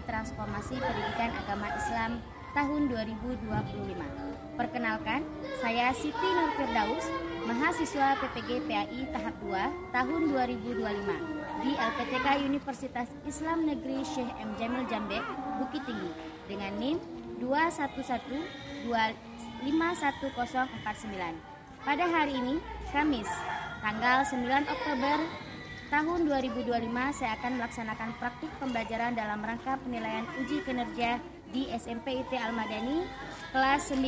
Transformasi Pendidikan Agama Islam tahun 2025. Perkenalkan, saya Siti Nur Firdaus, mahasiswa PPG PAI tahap 2 tahun 2025 di LPTK Universitas Islam Negeri Syekh M. Jamil Jambek, Bukit Tinggi dengan NIM 211251049. Pada hari ini, Kamis, tanggal 9 Oktober tahun 2025, saya akan melaksanakan praktik pembelajaran dalam rangka penilaian uji kinerja di SMP IT Al-Madani kelas 9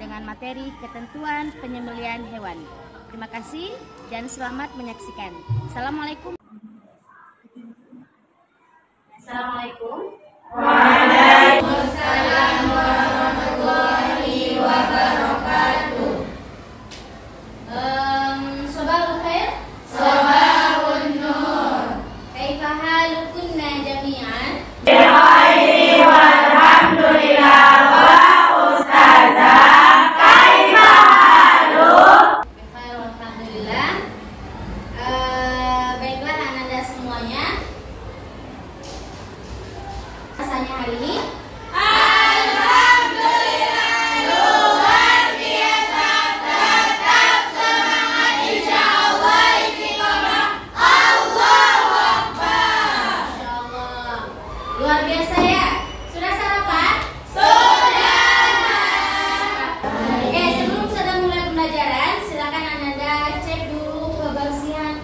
dengan materi ketentuan penyembelihan hewan. Terima kasih dan selamat menyaksikan. Assalamualaikum. Assalamualaikum. Waalaikumsalam warahmatullahi wabarakatuh. Sabahul khair. Sabahun nur. Kaifa halukunna jami'an? Bikhairi walhamdulillah wa ustazah. Kaifa haluk? Bikhair walhamdulillah. Baiklah Ananda semuanya. Rasanya hari ini? Luar biasa ya. Sudah sarapan? Sudah. Oke, sebelum kita mulai pembelajaran, silakan Ananda cek dulu kebersihan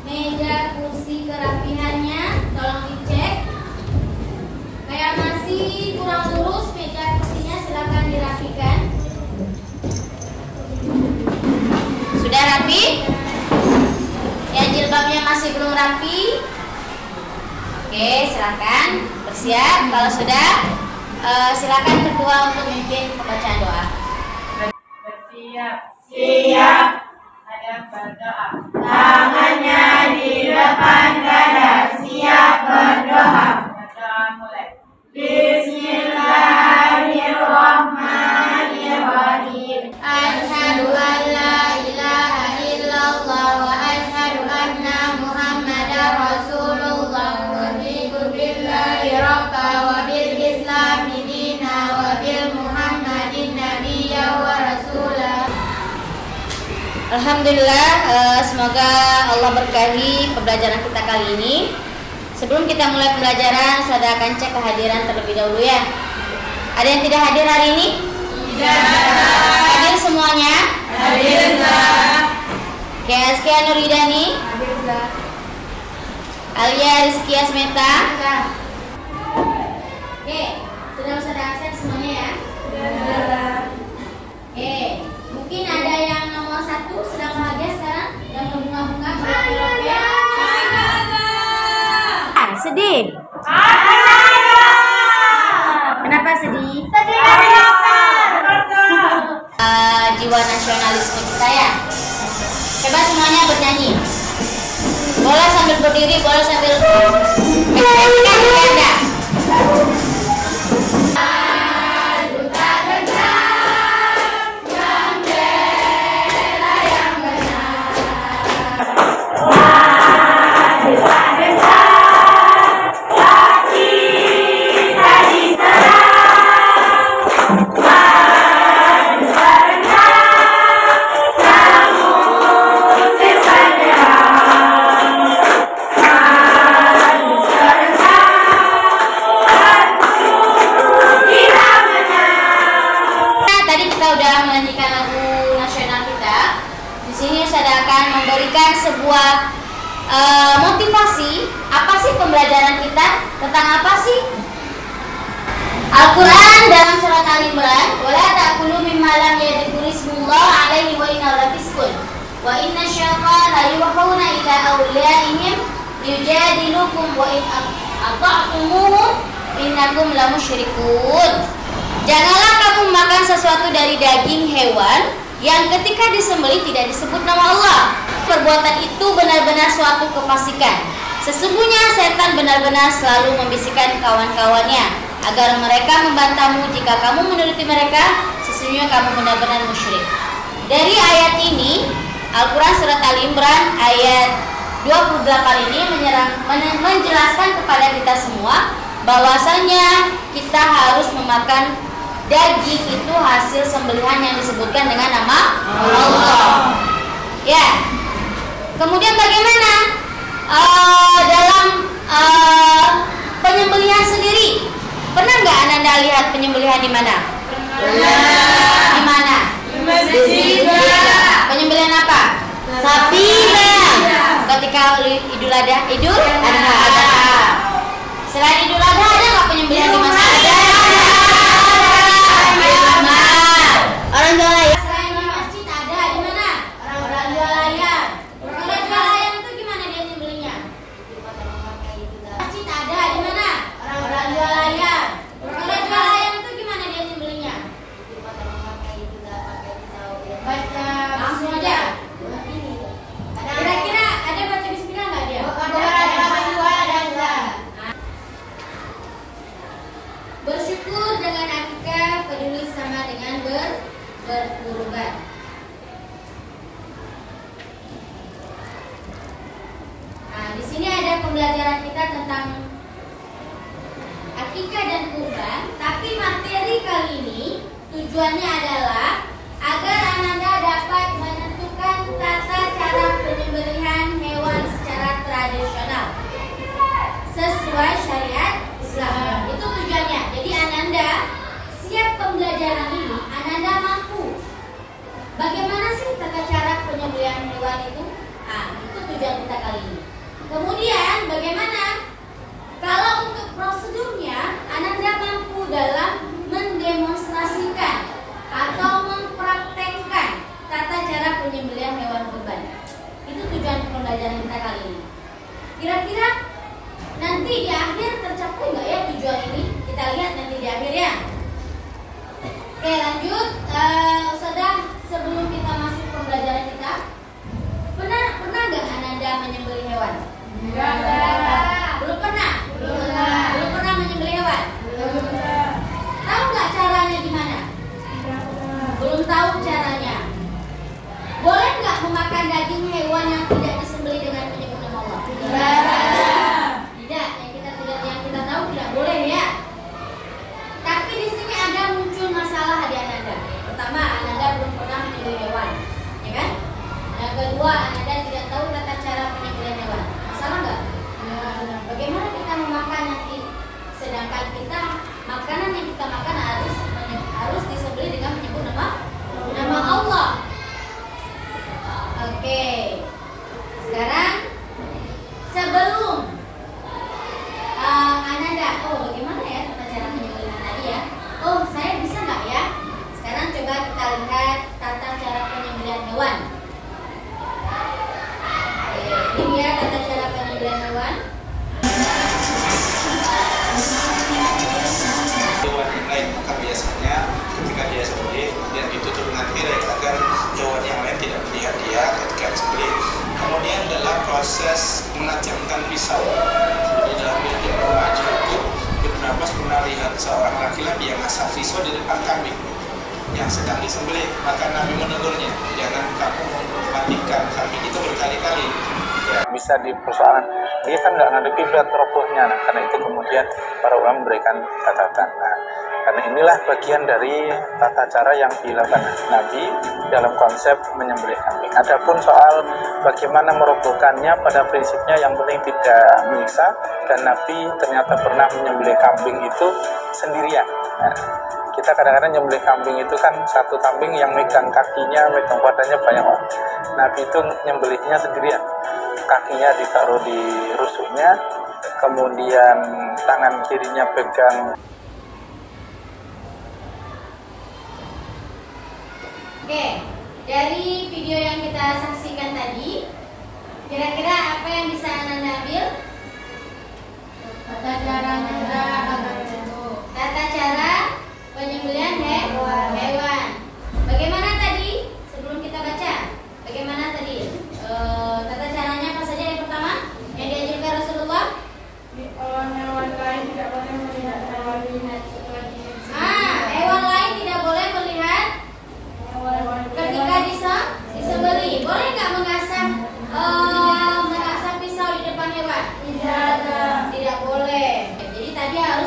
meja, kursi, kerapihannya. Tolong dicek. Kayak masih kurang lurus meja kursinya, silakan dirapikan. Sudah rapi? Yang jilbabnya masih belum rapi? Oke, silakan bersiap. Kalau sudah, silakan ketua untuk memimpin pembacaan doa. Bersiap. Siap. Ada berdoa. Tangannya di depan dada. Siap berdoa. Berdoa mulai. Bismillahirrahmanirrahim. Asyhadu an la ilaha illallah wa asyhadu anna Muhammadar Rasulullah. Raditu billahi rabba wa bil islami dina wa bil Muhammadin nabiyya wa rasulah. Alhamdulillah, semoga Allah berkahi pembelajaran kita kali ini. Sebelum kita mulai pembelajaran, saya akan cek kehadiran terlebih dahulu ya. Ada yang tidak hadir hari ini? Tidak. Hadir semuanya? Hadir. Oke, Askia Nuridani, Alia Rizkia Smeta. Oke, sudah bisa diakses semuanya ya? Oke, mungkin ada yang nomor 1 sedang bahagia sekarang, yang berbunga-bunga. Sedih. Kenapa sedih? Jiwa nasionalisme kita ya. Coba semuanya bernyanyi. Boleh sambil berdiri, boleh sambil ekspresikan bercanda. Sebuah motivasi, apa sih pembelajaran kita, tentang apa sih? Al-Quran dalam surat Al-Imran, wala ta'kulu mimma lam yadhkur ismullah alaihi wa inna lafiskun wa inna syaitan la yuhawna ila awliyaihim yujadilukum wa in ata'tumuhum innakum lamusyrikun. Janganlah kamu makan sesuatu dari daging hewan yang ketika disembelih tidak disebut nama Allah. Perbuatan itu benar-benar suatu kefasikan. Sesungguhnya setan benar-benar selalu membisikkan kawan-kawannya agar mereka membantahmu. Jika kamu menuruti mereka, sesungguhnya kamu benar-benar musyrik. Dari ayat ini, Al-Quran surat Al-Imran ayat 28 ini menjelaskan kepada kita semua bahwasanya kita harus memakan daging itu hasil sembelihan yang disebutkan dengan nama Allah. Ya. Kemudian bagaimana dalam penyembelihan sendiri? Pernah nggak Ananda lihat penyembelihan di mana? Di mana? Di masjid. Penyembelihan apa? Sapi. Ketika Idul Adha. Selain Idul Adha ada nggak penyembelihan di masjid? Orang jual ayam. Selain di masjid ada di mana? Orang jual ayam. Orang jual ayam itu gimana dia nyembelihnya? Masjid ada di mana? Orang jual ayam. Orang jual ayam itu gimana dia nyembelihnya? Baca langsung aja. Kira-kira ada baca bismillah nggak dia? Ada. Bersyukur dengan akikah peduli sama dengan berkurban. Nah, di sini ada pembelajaran kita tentang akikah dan kurban, tapi materi kali ini tujuannya adalah agar Ananda dapat menentukan tata cara penyembelihan hewan secara tradisional sesuai syariat Islam. Itu tujuannya. Jadi Ananda siap pembelajaran ini, Ananda mampu bagaimana sih tata cara penyembelihan hewan itu. Nah, itu tujuan kita kali ini. Kemudian bagaimana kalau untuk prosedurnya Ananda mampu dalam mendemonstrasikan atau mempraktekkan tata cara penyembelihan hewan kurban. Itu tujuan pembelajaran kita kali ini. Kira-kira nanti di akhir tercapai nggak ya tujuan ini? Kita lihat nanti di akhir ya. Oke, lanjut. Sudah sebelum kita masuk pembelajaran kita, pernah nggak Ananda menyembelih hewan? Belum pernah. Belum pernah menyembelih hewan. Tahu nggak caranya gimana? Belum tahu caranya. Boleh nggak memakan daging hewan yang tidak disembelih dengan menyebut nama Allah? Tidak. Yang kita tahu tidak boleh ya. Tapi di sini ada muncul masalah di Ananda. Pertama, Ananda belum pernah menyembelih hewan, ya kan? Yang kedua, Ananda tidak tahu tata cara penyembelihan hewan. Masalah nggak? Bagaimana kita memakan nanti? Sedangkan kita makanan yang kita makan harus disembelih dengan menyebut nama Allah. Oke. Sekarang sebelum Ananda, bagaimana ya tata cara penyembelihan tadi ya? Saya bisa nggak ya? Sekarang coba kita lihat tata cara penyembelihan hewan. Ini dia tata cara penyembelihan hewan. Hewan yang lain, maka biasanya ketika dia sembelih kemudian ditutup dengan tirai agar hewan yang lain tidak melihat dia ketika disembelih. Kemudian dalam proses menajamkan pisau di dalam bilik remaja itu, Ibnu Abbas pernah lihat seorang laki-laki yang asap pisau di depan kambing yang sedang disembelih, maka Nabi menegurnya, jangan kamu matikan kambing itu berkali-kali. Ya, bisa dipersoalkan dia kan nggak ngadu kiblat robohnya. Nah, karena itu kemudian para ulama memberikan catatan. Nah, karena inilah bagian dari tata cara yang dilakukan Nabi dalam konsep menyembelih kambing. Adapun soal bagaimana merobohkannya, pada prinsipnya yang penting tidak menyiksa, dan Nabi ternyata pernah menyembelih kambing itu sendirian. Nah, kita kadang-kadang nyembelih kambing itu kan satu kambing yang megang kakinya, megang badannya banyak orang. Nabi itu nyembelihnya sendirian. Kakinya ditaruh di rusuknya, kemudian tangan kirinya pegang. Oke, dari video yang kita saksikan tadi, kira-kira apa yang bisa Ananda ambil? Tata cara penyembelihan hewan. Bagaimana tadi? Sebelum kita baca, bagaimana tadi? Tata caranya apa saja? Yang pertama yang diajarkan Rasulullah. Hewan lain tidak boleh melihat hewan Hewan lain tidak boleh melihat ketika disembelih. Boleh nggak mengasah pisau di depan hewan? Tidak boleh. Jadi tadi harus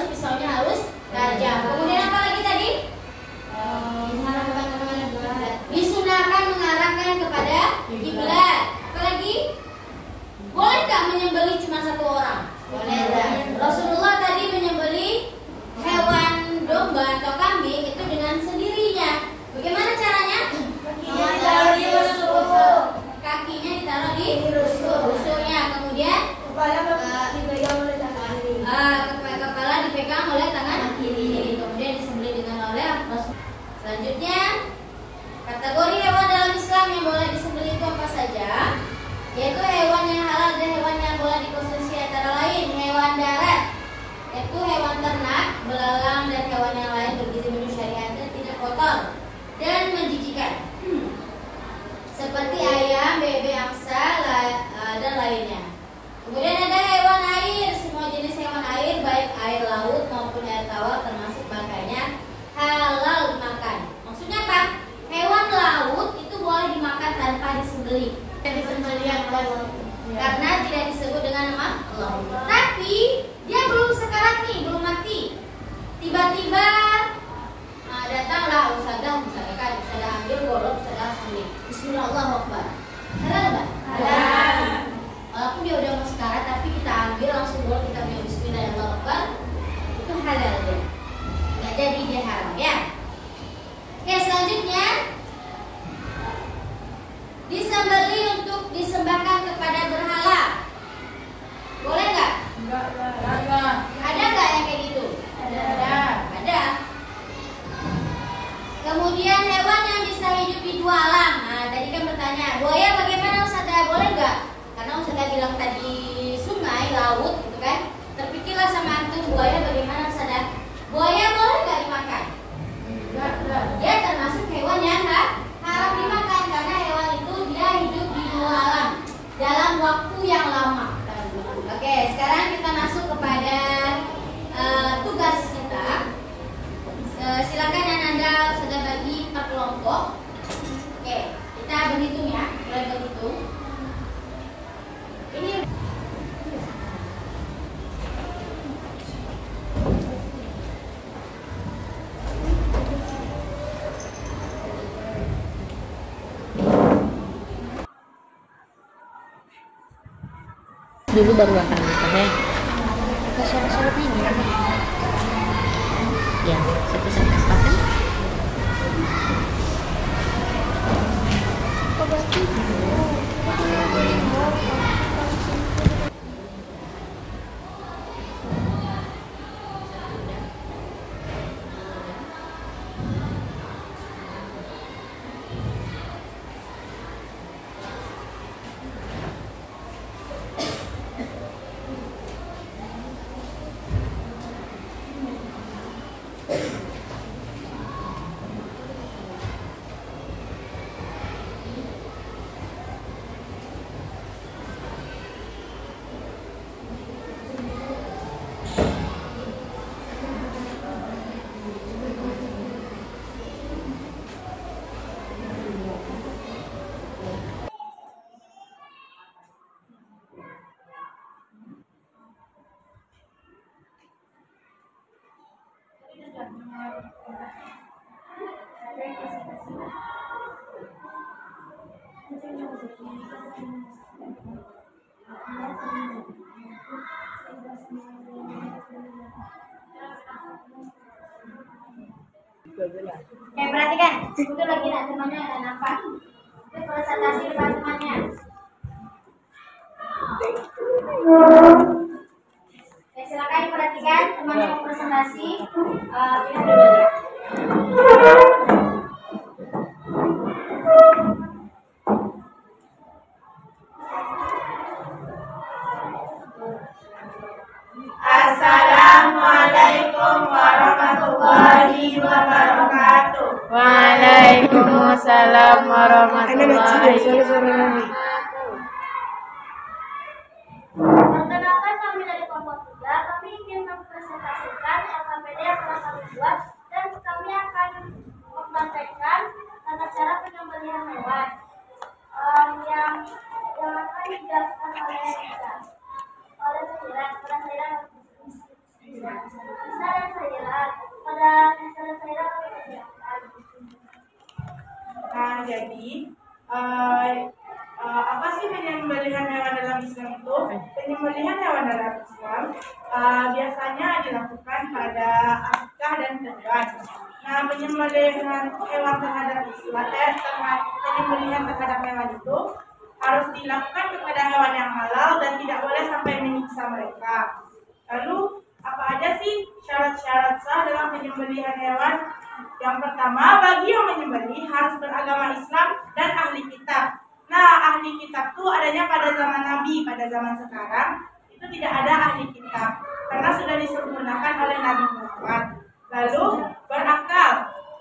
Selanjutnya, kategori hewan dalam Islam yang boleh disembelih itu apa saja? Yaitu hewan yang halal dan hewan yang boleh dikonsumsi, antara lain hewan darat, yaitu hewan ternak, belalang dan hewan yang lain bergizi menurut syariat dan tidak kotor dan menjijikan, seperti ayam, bebek, angsa, dan lainnya. Kemudian ada hewan air, semua jenis hewan air baik air laut maupun air tawar termasuk makanya halal dimakan. Maksudnya apa? Hewan laut itu boleh dimakan tanpa disembelih. Disembelih karena tidak disebut dengan nama Allah. Tapi dia belum sekarat nih, belum mati. Tiba-tiba datanglah ustadzah, ustadzah ambil golok, ustadzah sembelih. Bismillahirrahmanirrahim. Halal enggak? Halal. Walaupun dia udah mau sekarat, tapi kita ambil langsung golok, kita bilang Bismillahirrahmanirrahim, itu halal dia. Nggak jadi dia haram ya. Oke, selanjutnya disembelih untuk disembahkan kepada berhala. Boleh nggak? Enggak. Ada nggak yang kayak gitu? Ada. Kemudian hewan yang bisa hidup di dua alam. Nah, tadi kan bertanya, buaya bagaimana Ustazah? Boleh nggak? Karena Ustazah bilang tadi sungai, laut, gitu kan? Terpikirlah sama antum, buaya bagaimana Ustazah? Buaya boleh nggak dimakan? Enggak. Dia termasuk hewan yang haram dimakan karena hewan itu dia hidup di dua alam dalam waktu yang lama. Oke, sekarang kita masuk kepada tugas kita. Silakan Anda sudah bagi per kelompok. Oke, kita berhitung ya, mulai berhitung. Ini dulu baru akan ya. syarat-syaratnya ini Ya, satu sampai kan? Oke, perhatikan. Itu lagi nak temannya ada nampak. Itu presentasi depan temannya. Oke, silakan perhatikan temannya mau presentasi. Ini dulu ya. Assalamualaikum warahmatullahi wabarakatuh. Waalaikumsalam warahmatullahi wabarakatuh. Perkenalkan, kami dari kelompok 3. Kami ingin mempresentasikan LKPD yang telah kami buat dan kami akan mempraktekkan tata cara penyembelihan hewan yang akan dijelaskan oleh Nisa. Oleh Saira, pada Saira Nisa dan Saira, pada Nisa dan Saira kami persiapkan. Nah, jadi apa sih penyembelihan hewan dalam Islam itu? Penyembelihan hewan dalam Islam biasanya dilakukan pada akikah dan kurban. Nah, penyembelihan hewan terhadap Islam, penyembelihan terhadap hewan itu harus dilakukan kepada hewan yang halal dan tidak boleh sampai menyiksa mereka. Lalu Apa aja sih syarat-syarat sah dalam penyembelihan hewan? Yang pertama, bagi yang menyembelih harus beragama Islam dan ahli kitab. Nah, ahli kitab itu adanya pada zaman Nabi. Pada zaman sekarang itu tidak ada ahli kitab karena sudah disempurnakan oleh Nabi Muhammad. Lalu berakal.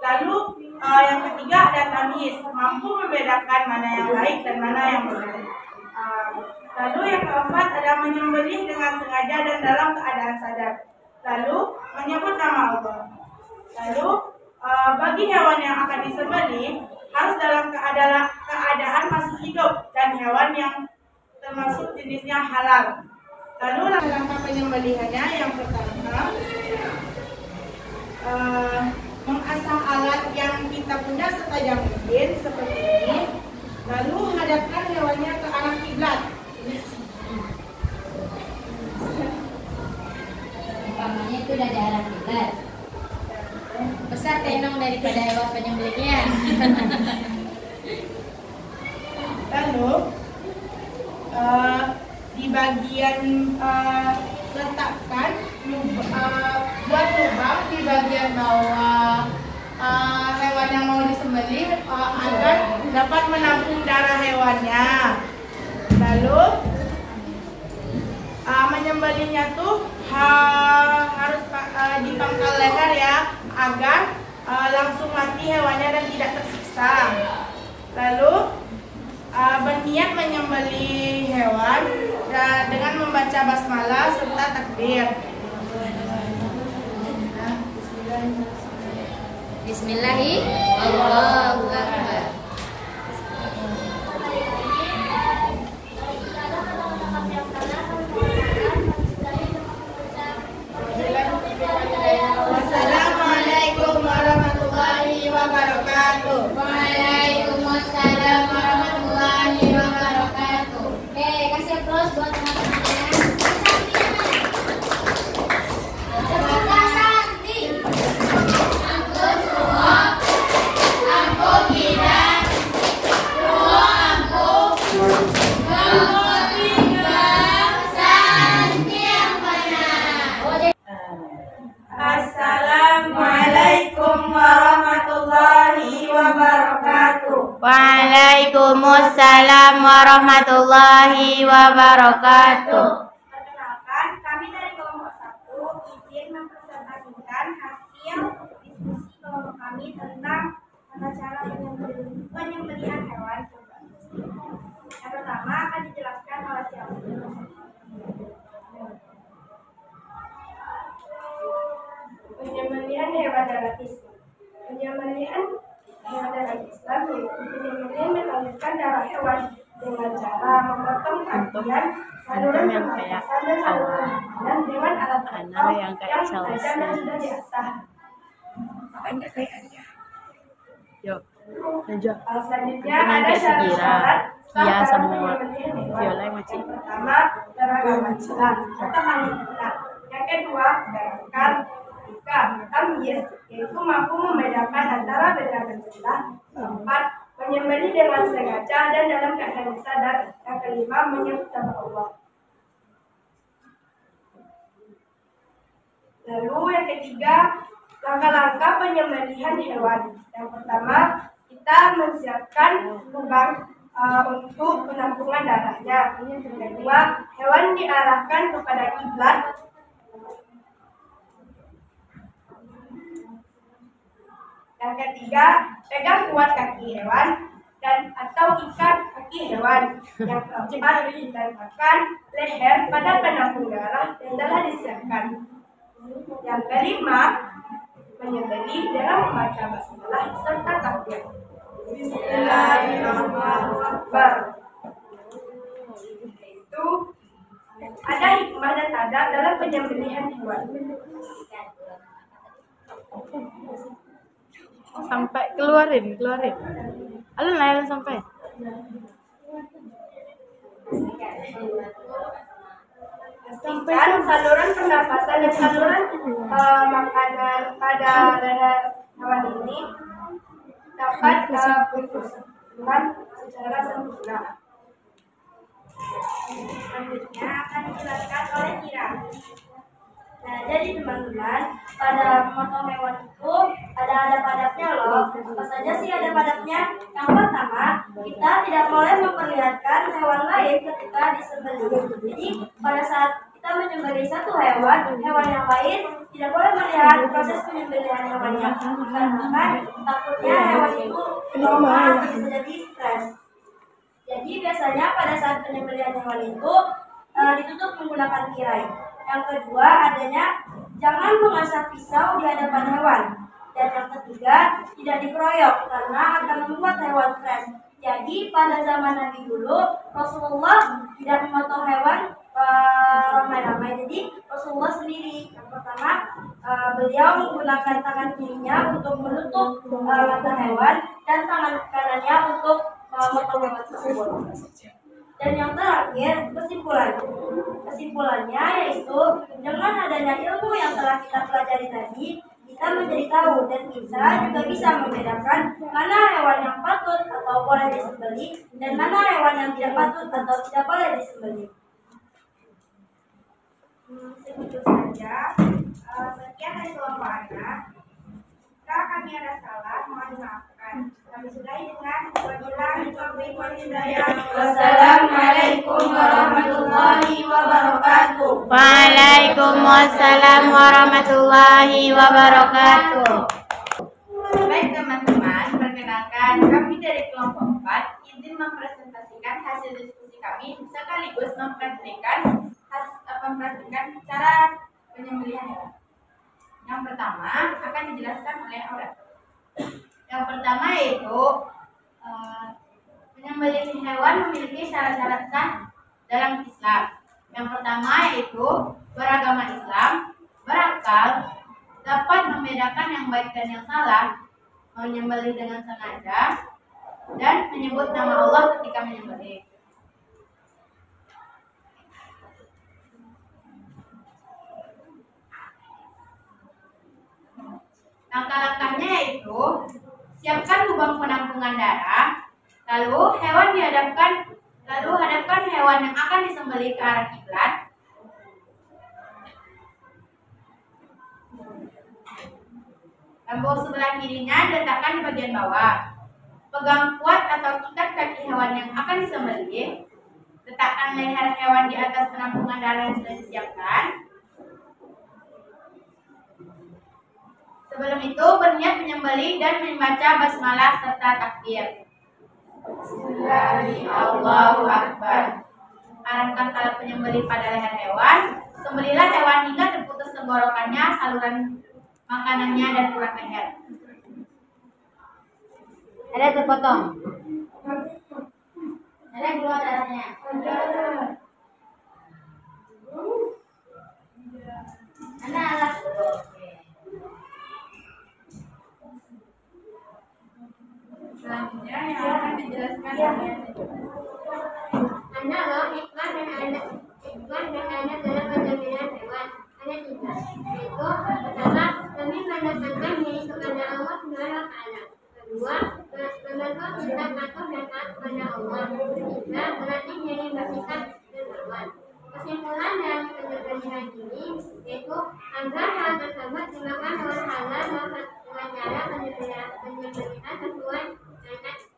Lalu yang ketiga ada tamyiz, mampu membedakan mana yang baik dan mana yang buruk. Lalu yang keempat ada menyembelih dengan sengaja dan dalam keadaan sadar. Lalu menyebut nama Allah. Lalu bagi hewan yang akan disembelih harus dalam keadaan masih hidup dan hewan yang termasuk jenisnya halal. Lalu langkah penyembelihannya yang pertama mengasah alat yang kita punya setajam mungkin seperti ini. Lalu hadapkan hewannya ke arah kiblat. Umpamanya itu udah di arah kiblat. Besar tenong daripada hewan penyembelihnya. Lalu di bagian letakkan buat lubang di bagian bawah hewan yang mau disembelih agar dapat menampung darah hewannya. Lalu menyembelihnya tuh harus dipangkal leher ya, agar langsung mati hewannya dan tidak tersiksa. Lalu berniat menyembelih hewan dengan membaca basmalah serta takbir. Bismillahirrahmanirrahim. Allahu Akbar. Wassalamualaikum warahmatullahi wabarakatuh. Waalaikumsalam warahmatullahi wabarakatuh. Oke, kasih aplaus buat teman-temannya. Baca Santi. Ampun semua, ampun kita, doa ampun, kamu tinggal Santi yang benar. Assalamualaikum warahmatullahi wabarakatuh. Waalaikumsalam warahmatullahi wabarakatuh. Perkenalkan, kami dari kelompok 1 izin mempresentasikan hasil diskusi kelompok kami tentang tata cara penyembelihan hewan kurban. Yang pertama akan dijelaskan oleh siapa? Penyembelihan hewan dalam Islam. Penyembelihan hewan dalam Islam yaitu penyembelihan mengalirkan darah hewan dengan cara memotong bagian saluran pernapasan dan saluran makanan dengan alat potong yang tajam dan sudah diasah. Anda kayak aja. Yuk, lanjut. Selanjutnya Nanti ada kayak si Gira, Kia sama penyembelihan hewan. Viola yang macam. Yang pertama beragama Islam atau ahli kitab. Yang kedua berakal. Tamyiz yaitu mampu membedakan antara benar dan salah. Keempat, menyembelih dengan sengaja dan dalam keadaan sadar. Yang kelima, menyebut nama Allah. Lalu yang ketiga, langkah-langkah penyembelihan hewan. Yang pertama, kita menyiapkan lubang untuk penampungan darahnya. Yang kedua, hewan diarahkan kepada kiblat. Yang ketiga, pegang kuat kaki hewan dan atau ikat kaki hewan. Yang keempat, letakkan leher pada penampung darah yang telah disiapkan. Yang kelima, menyembelih dengan membaca basmalah serta takbir. Bismillahirrahmanirrahim. Itu ada hikmah dan adab dalam penyembelihan hewan. Sampai keluarin. Alun sampai. Pastikan saluran pernapasan dan saluran makanan pada leher hewan ini dapat berfungsi secara sempurna. Selanjutnya akan dijelaskan oleh Kira. Nah, jadi teman-teman, pada memotong hewan itu ada adab-adabnya loh. Apa saja sih adab-adabnya? Yang pertama, kita tidak boleh memperlihatkan hewan lain ketika disembelih. Jadi, pada saat kita menyembelih satu hewan yang lain tidak boleh melihat proses penyembelihan hewannya. Karena takutnya hewan itu trauma atau bisa jadi stres. Jadi biasanya pada saat penyembelihan hewan itu ditutup menggunakan tirai. Yang kedua adanya jangan mengasah pisau di hadapan hewan. Dan yang ketiga tidak dikeroyok karena akan membuat hewan stres. Jadi pada zaman Nabi dulu Rasulullah tidak memotong hewan ramai-ramai. Jadi Rasulullah sendiri yang pertama beliau menggunakan tangan kirinya untuk menutup mata hewan dan tangan kanannya untuk memotong hewan tersebut. Dan yang terakhir kesimpulannya yaitu dengan adanya ilmu yang telah kita pelajari tadi, kita menjadi tahu dan kita juga bisa membedakan mana hewan yang patut atau boleh disembelih dan mana hewan yang tidak patut atau tidak boleh disembelih. Segitu saja. Sekian dari kelompoknya. Jika kami ada salah, mohon dimaafkan. Kami sudahi dengan wabillahi taufiq wal hidayah. Wassalamualaikum warahmatullahi wabarakatuh. Waalaikumsalam warahmatullahi wabarakatuh. Baik teman-teman, perkenalkan kami dari kelompok 4 izin mempresentasikan hasil diskusi kami sekaligus memperhatikan cara penyembelihan hewan. Yang pertama akan dijelaskan oleh Aura. Yang pertama yaitu penyembelihan hewan memiliki syarat-syarat sah dalam Islam. Yang pertama yaitu beragama Islam, berakal, dapat membedakan yang baik dan yang salah, menyembelih dengan sengaja, dan menyebut nama Allah ketika menyembelih. Langkah-langkahnya yaitu siapkan lubang penampungan darah, lalu hadapkan hewan yang akan disembelih ke arah kiblat. Lambung sebelah kirinya letakkan di bagian bawah. Pegang kuat atau ikat kaki hewan yang akan disembelih. Letakkan leher hewan di atas penampungan darah yang sudah disiapkan. Sebelum itu berniat menyembelih dan membaca basmalah serta takbir. Allahu Akbar. Arahkan alat penyembelih pada leher hewan. Sembelihlah hewan hingga terputus tenggorokannya, saluran makanannya dan urat leher. Ada terpotong. Ada keluar darahnya. Ada alat. Selanjutnya yang akan dijelaskan oleh adalah hikmah dan adab dalam penyembelihan hewan. Ada tiga, yaitu pertama, kami mendapatkan diri kepada Allah Subhanahu wa Ta'ala. Kedua, membantu kita patuh dan taat kepada Allah. Ketiga, melatih diri bersikap dermawan. Kesimpulan dari penyembelihan ini yaitu agar hal tersebut dimakan oleh halal dengan cara penyembelihan sesuai syariat.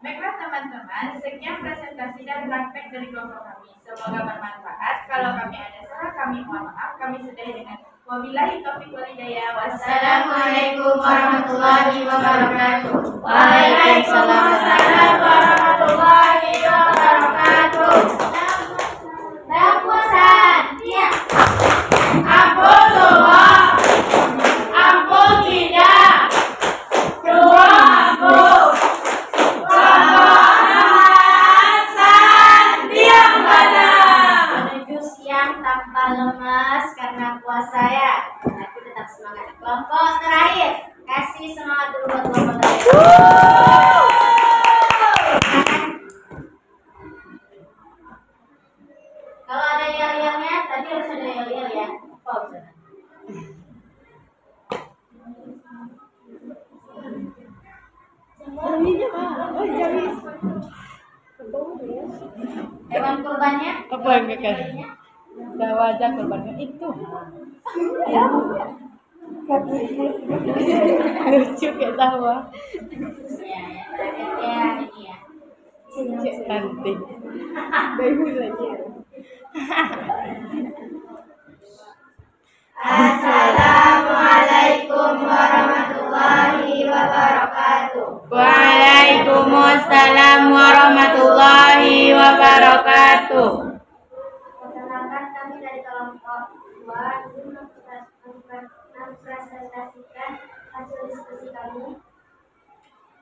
Baiklah teman-teman, sekian presentasi dan praktek dari kelompok kami. Semoga bermanfaat. Kalau kami ada salah, kami mohon maaf. Kami sudahi dengan wabillahi taufiq wal hidayah. Wassalamualaikum warahmatullahi wabarakatuh. Waalaikumsalam warahmatullahi wabarakatuh. Bagusan, iya. Ampun semua. Ampun tidak. Dua ampun. Menuju siang tanpa lemas karena puasa ya. Tapi tetap semangat. Kelompok terakhir, kasih semangat dulu buat kelompok terakhir. Kalau ada yel-yelnya, tadi harus ada yel-yel ya. Pause. Hewan kurbannya? Apa yang kakak? Jika wajah korbannya itu. Ya. Lucu kayak tawa. Cek cantik. Bagus aja. Assalamualaikum warahmatullahi wabarakatuh. Waalaikumsalam warahmatullahi wabarakatuh. Perkenalkan, kami dari kelompok 2 ingin mempresentasikan hasil diskusi kami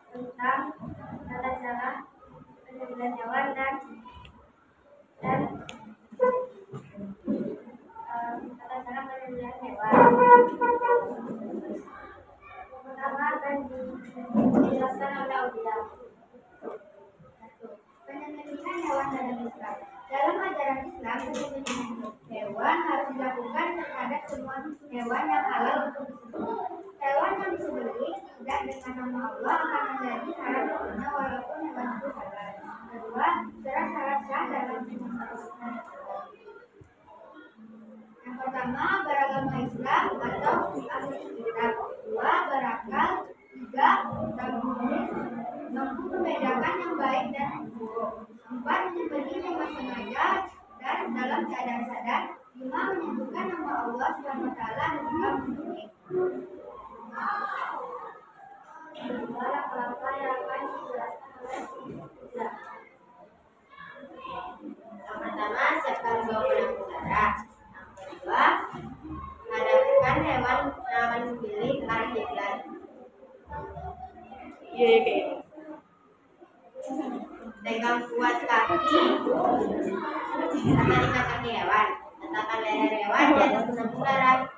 tentang tata cara penyembelihan hewan dan tata cara penyembelihan hewan. Yang pertama akan dijelaskan oleh Aulia. Penyembelihan hewan dalam Islam. Dalam ajaran Islam, penyembelihan hewan harus dilakukan terhadap semua hewan yang halal untuk disembelih. Hewan yang disembelih tidak dengan nama Allah akan menjadi haram hukumnya walaupun hewan itu halal. Kedua, syarat-syarat sah dalam penyembelihan. Yang pertama, beragama Islam atau ahli kitab. Dua, berakal. Tiga, tabunis, mampu membedakan yang baik dan yang buruk. Empat, menyembelih dengan sengaja dan dalam keadaan sadar. Lima, menyebutkan nama Allah SWT dan juga menyembelih. Kedua, apa yang akan dijelaskan oleh Iza. Yang pertama, siapkan 2 benang udara. Yang kedua, hadapkan hewan yang akan disembelih ke arah kiblat. Iya kayak. Pegang kuat kaki atau ikat kaki hewan. Letakkan leher hewan di atas benang udara.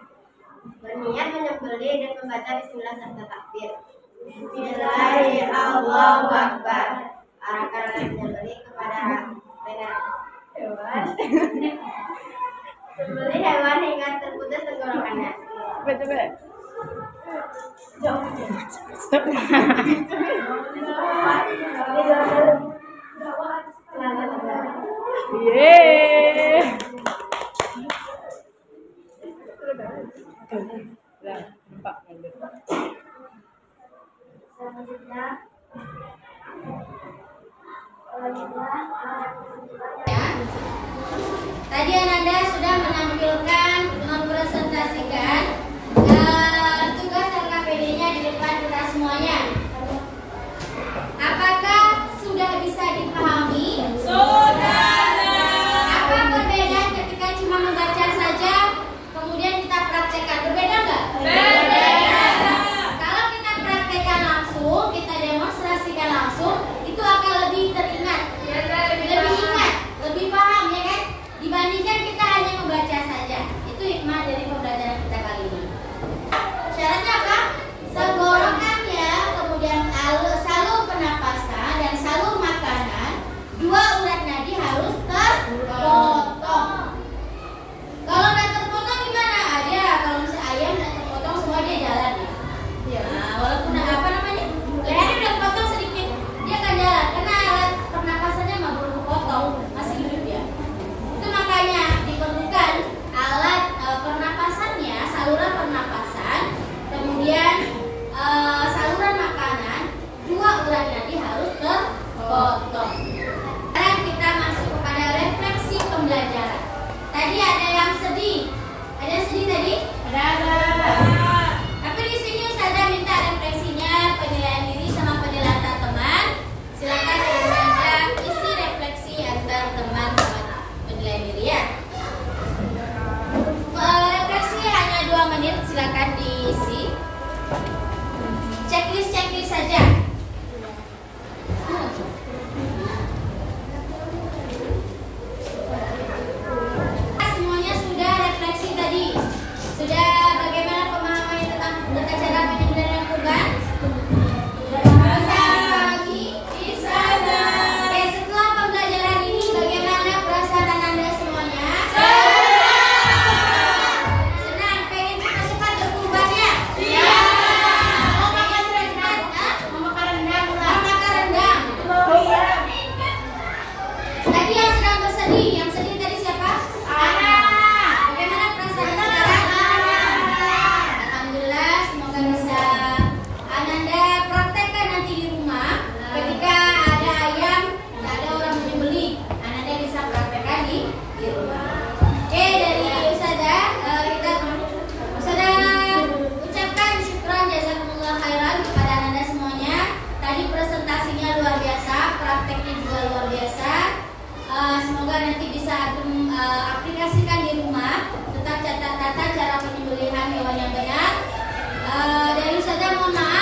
Berniat menyembelih dan membaca bismillah serta takbir. Bismillahirrahmanirrahim. Allahu Akbar. Arahkan leher menyembelih kepada leher hewan. Sembelih hewan hingga terputus tenggorokannya. Coba. Yeay. Selanjutnya, Tadi Ananda sudah menampilkan, mempresentasikan tugas LKPD-nya di depan kita semuanya. Apakah sudah bisa dipahami? Sudah. Apa perbedaan ketika cuma membaca saja, kemudian kita praktekkan? Berbeda nggak? Berbeda. Kalau kita praktekkan langsung, kita demonstrasikan langsung, itu akan lebih teringat, lebih ingat, lebih paham, ya kan? Dibandingkan kita hanya membaca saja. Itu hikmah dari pembelajaran kita kali ini. Syaratnya apa? Tenggorokannya, kemudian salur pernapasan dan salur makanan, 2 urat nadi harus terpotong. Kalau nggak terpotong gimana? Ada. Kalau misalnya ayam nggak terpotong, semua dia jalan ya. Nah, walaupun lehernya udah potong sedikit, dia akan jalan karena alat pernapasannya mah belum potong, masih hidup ya. Itu makanya diperlukan alat pernapasannya, saluran pernapasan, kemudian saluran makanan, 2 urat nadi harus terpotong. Sekarang kita masuk kepada refleksi pembelajaran. Tadi ada yang sedih. Ada yang sedih tadi? Ada. Tapi di sini Ustazah minta refleksinya, penilaian diri sama penilaian antar teman. Silakan Anda isi refleksi antar teman sama penilaian diri ya. Refleksi hanya 2 menit, silakan diisi. Checklist saja. Semuanya sudah refleksi tadi. Sudah bagaimana pemahamannya tentang tata cara penyembelihan kurban? Bisa lagi? Bisa. Oke, setelah pembelajaran ini bagaimana perasaan Anda semuanya? Senang, pengen cepat-cepat berkurban ya? Iya. Mau makan rendang? Mau makan rendang? Oh iya. biasa. Semoga nanti bisa antum aplikasikan di rumah. Tetap catat tata cara penyembelihan hewan yang benar. Dari Ustazah mohon maaf